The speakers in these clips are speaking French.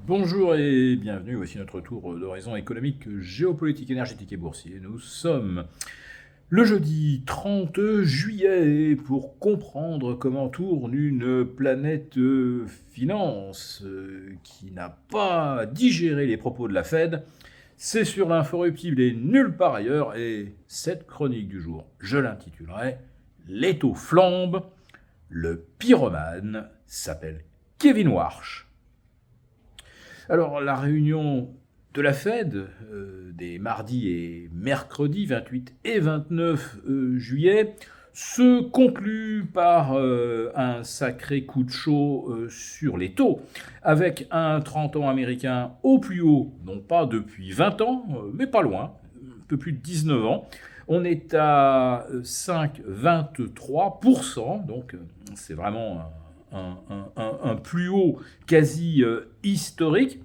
Bonjour et bienvenue, voici notre tour d'horizon économique, géopolitique, énergétique et boursier. Nous sommes le jeudi 30 juillet pour comprendre comment tourne une planète finance qui n'a pas digéré les propos de la Fed. C'est sur l'inforruptible et nulle part ailleurs, et cette chronique du jour, je l'intitulerai « Les taux flambent ». Le pyromane s'appelle Kevin Warsh. Alors, la réunion de la Fed des mardis et mercredis 28 et 29 juillet se conclut par un sacré coup de chaud sur les taux, avec un 30 ans américain au plus haut, non pas depuis 20 ans, mais pas loin, un peu plus de 19 ans. On est à 5,23%, donc c'est vraiment un plus haut quasi historique.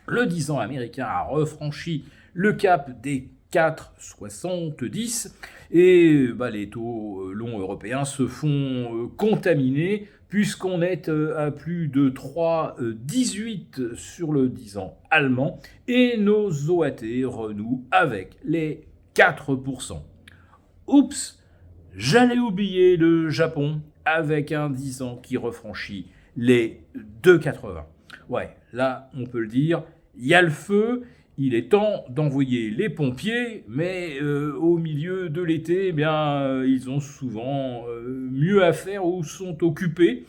Le 10 ans américain a refranchi le cap des 4,70 et les taux longs européens se font contaminer puisqu'on est à plus de 3,18 sur le 10 ans allemand et nos OAT renouent avec les 4%. Oups, j'allais oublier le Japon avec un 10 ans qui refranchit les 2,80. Ouais, là, on peut le dire, il y a le feu, il est temps d'envoyer les pompiers, mais au milieu de l'été, ils ont souvent mieux à faire ou sont occupés.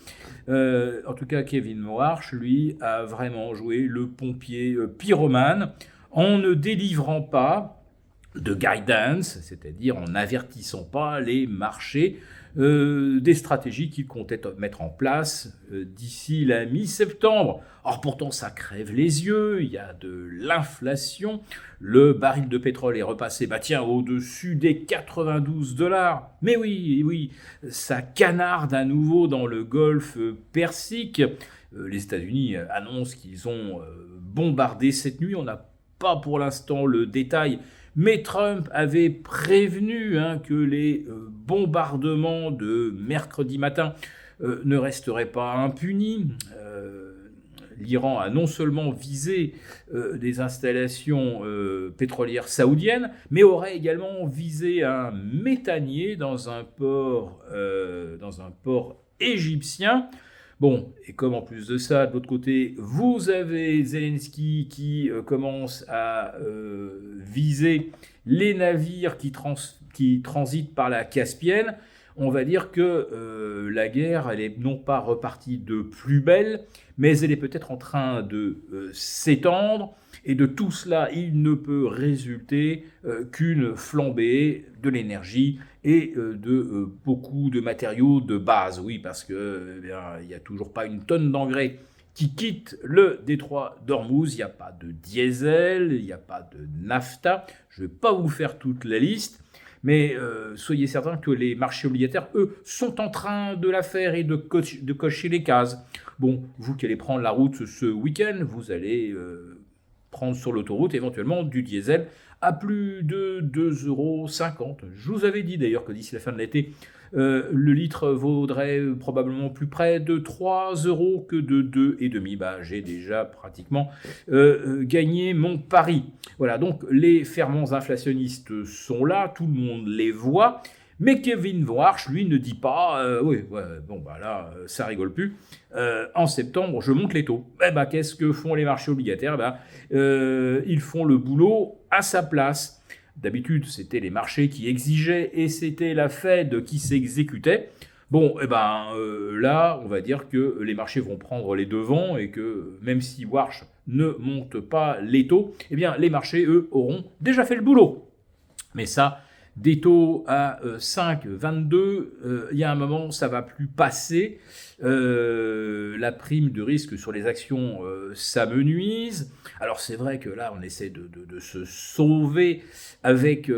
En tout cas, Kevin Warsh, lui, a vraiment joué le pompier pyromane en ne délivrant pas de guidance, c'est-à-dire en n'avertissant pas les marchés des stratégies qu'il comptait mettre en place d'ici la mi-septembre. Or pourtant ça crève les yeux, il y a de l'inflation, le baril de pétrole est repassé au-dessus des 92 $. Mais oui, ça canarde à nouveau dans le golfe Persique. Les États-Unis annoncent qu'ils ont bombardé cette nuit, on n'a pas pour l'instant le détail. Mais Trump avait prévenu que les bombardements de mercredi matin ne resteraient pas impunis. L'Iran a non seulement visé des installations pétrolières saoudiennes, mais aurait également visé un méthanier dans un port égyptien. Bon, et comme en plus de ça, de l'autre côté, vous avez Zelensky qui commence à viser les navires qui transitent par la Caspienne, on va dire que la guerre, elle est non pas repartie de plus belle, mais elle est peut-être en train de s'étendre. Et de tout cela, il ne peut résulter qu'une flambée de l'énergie et de beaucoup de matériaux de base. Oui, parce que il n'y a toujours pas une tonne d'engrais qui quitte le détroit d'Ormuz. Il n'y a pas de diesel, il n'y a pas de nafta. Je ne vais pas vous faire toute la liste. Mais soyez certains que les marchés obligataires, eux, sont en train de la faire et de cocher les cases. Bon, vous qui allez prendre la route ce week-end, vous allez prendre sur l'autoroute éventuellement du diesel à plus de 2,50 €. Je vous avais dit d'ailleurs que d'ici la fin de l'été, le litre vaudrait probablement plus près de 3 € que de 2,5 €. J'ai déjà pratiquement gagné mon pari. Voilà, donc les ferments inflationnistes sont là, tout le monde les voit. Mais Kevin Warsh, lui, ne dit pas ça rigole plus. En septembre, je monte les taux. Qu'est-ce que font les marchés obligataires ? Ils font le boulot à sa place. D'habitude, c'était les marchés qui exigeaient et c'était la Fed qui s'exécutait. Là, on va dire que les marchés vont prendre les devants et que même si Warsh ne monte pas les taux, les marchés, eux, auront déjà fait le boulot. Mais ça, des taux à 5,22, il y a un moment, ça ne va plus passer. La prime de risque sur les actions s'amenuise. Alors c'est vrai que là, on essaie de se sauver avec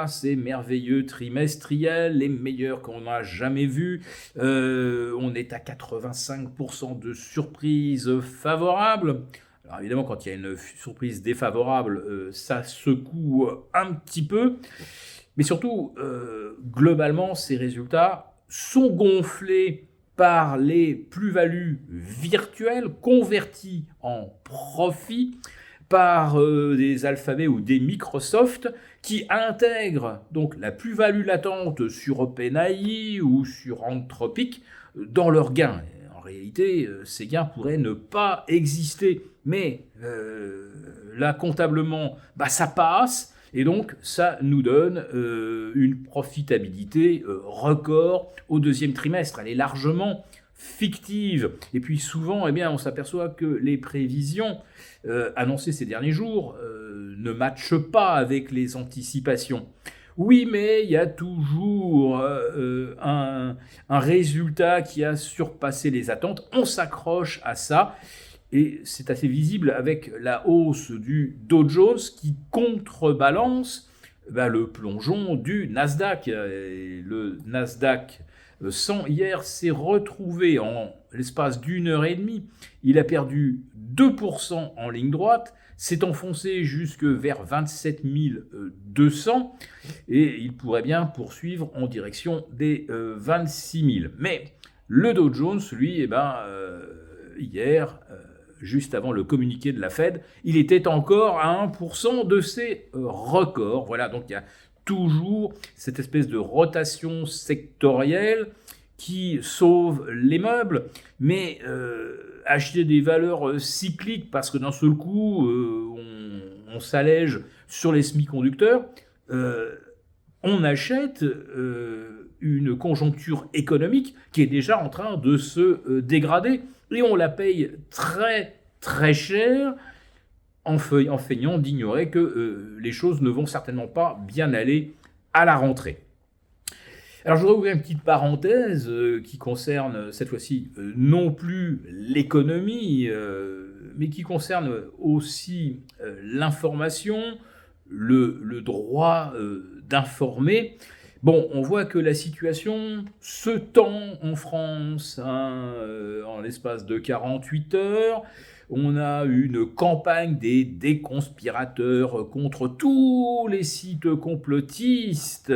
ces merveilleux trimestriels, les meilleurs qu'on n'a jamais vus. On est à 85% de surprises favorables. Alors évidemment, quand il y a une surprise défavorable, ça secoue un petit peu. Mais surtout, globalement, ces résultats sont gonflés par les plus-values virtuelles converties en profit par des Alphabet ou des Microsoft qui intègrent donc la plus-value latente sur OpenAI ou sur Anthropic dans leurs gains. En réalité, ces gains pourraient ne pas exister, mais là, comptablement, ça passe, et donc ça nous donne une profitabilité record au deuxième trimestre. Elle est largement fictive. Et puis souvent, on s'aperçoit que les prévisions annoncées ces derniers jours ne matchent pas avec les anticipations. Oui, mais il y a toujours un résultat qui a surpassé les attentes. On s'accroche à ça. Et c'est assez visible avec la hausse du Dow Jones qui contrebalance le plongeon du Nasdaq. Et le Nasdaq 100 hier s'est retrouvé en l'espace d'une heure et demie. Il a perdu 2% en ligne droite, s'est enfoncé jusque vers 27 200 et il pourrait bien poursuivre en direction des 26 000. Mais le Dow Jones, lui, hier, juste avant le communiqué de la Fed, il était encore à 1% de ses records. Voilà, donc il y a toujours cette espèce de rotation sectorielle qui sauve les meubles, mais acheter des valeurs cycliques parce que d'un seul coup on s'allège sur les semi-conducteurs, on achète une conjoncture économique qui est déjà en train de se dégrader et on la paye très très cher en feignant d'ignorer que les choses ne vont certainement pas bien aller à la rentrée. Alors je voudrais ouvrir une petite parenthèse qui concerne cette fois-ci non plus l'économie, mais qui concerne aussi l'information, le droit d'informer. Bon, on voit que la situation se tend en France en l'espace de 48 heures. On a une campagne des déconspirateurs contre tous les sites complotistes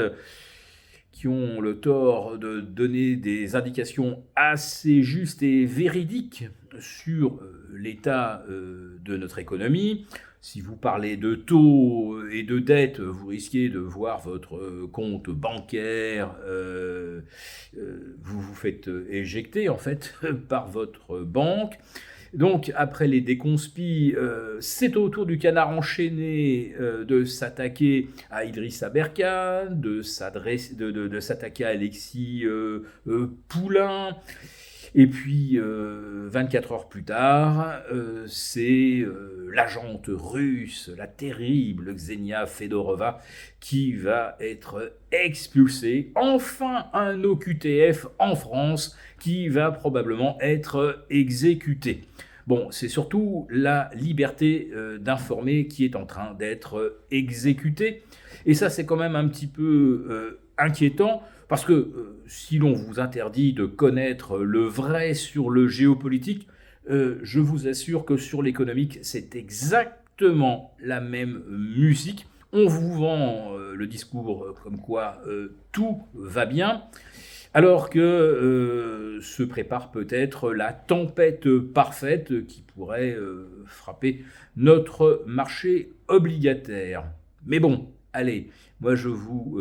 qui ont le tort de donner des indications assez justes et véridiques sur l'état de notre économie. Si vous parlez de taux et de dette, vous risquez de voir votre compte bancaire, vous vous faites éjecter en fait par votre banque. Donc après les déconspis, c'est au tour du canard enchaîné de s'attaquer à Idrissa Berkane, de s'attaquer à Alexis Poulain. Et puis, 24 heures plus tard, c'est l'agente russe, la terrible Ksenia Fedorova, qui va être expulsée. Enfin, un OQTF en France qui va probablement être exécuté. Bon, c'est surtout la liberté d'informer qui est en train d'être exécutée. Et ça, c'est quand même un petit peu inquiétant. Parce que si l'on vous interdit de connaître le vrai sur le géopolitique, je vous assure que sur l'économique, c'est exactement la même musique. On vous vend le discours comme quoi tout va bien, alors que se prépare peut-être la tempête parfaite qui pourrait frapper notre marché obligataire. Mais bon, allez, moi je vous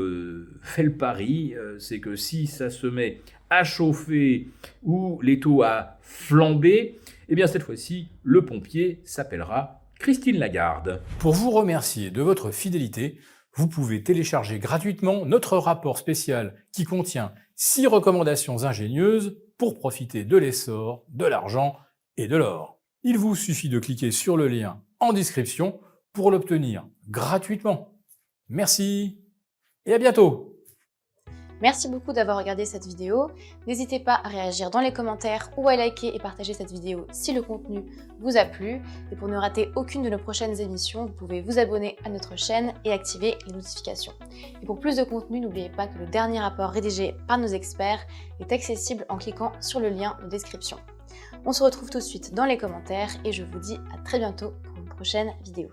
fais le pari, c'est que si ça se met à chauffer ou les taux à flamber, eh bien cette fois-ci, le pompier s'appellera Christine Lagarde. Pour vous remercier de votre fidélité, vous pouvez télécharger gratuitement notre rapport spécial qui contient 6 recommandations ingénieuses pour profiter de l'essor, de l'argent et de l'or. Il vous suffit de cliquer sur le lien en description pour l'obtenir gratuitement. Merci et à bientôt! Merci beaucoup d'avoir regardé cette vidéo. N'hésitez pas à réagir dans les commentaires ou à liker et partager cette vidéo si le contenu vous a plu. Et pour ne rater aucune de nos prochaines émissions, vous pouvez vous abonner à notre chaîne et activer les notifications. Et pour plus de contenu, n'oubliez pas que le dernier rapport rédigé par nos experts est accessible en cliquant sur le lien de description. On se retrouve tout de suite dans les commentaires et je vous dis à très bientôt pour une prochaine vidéo.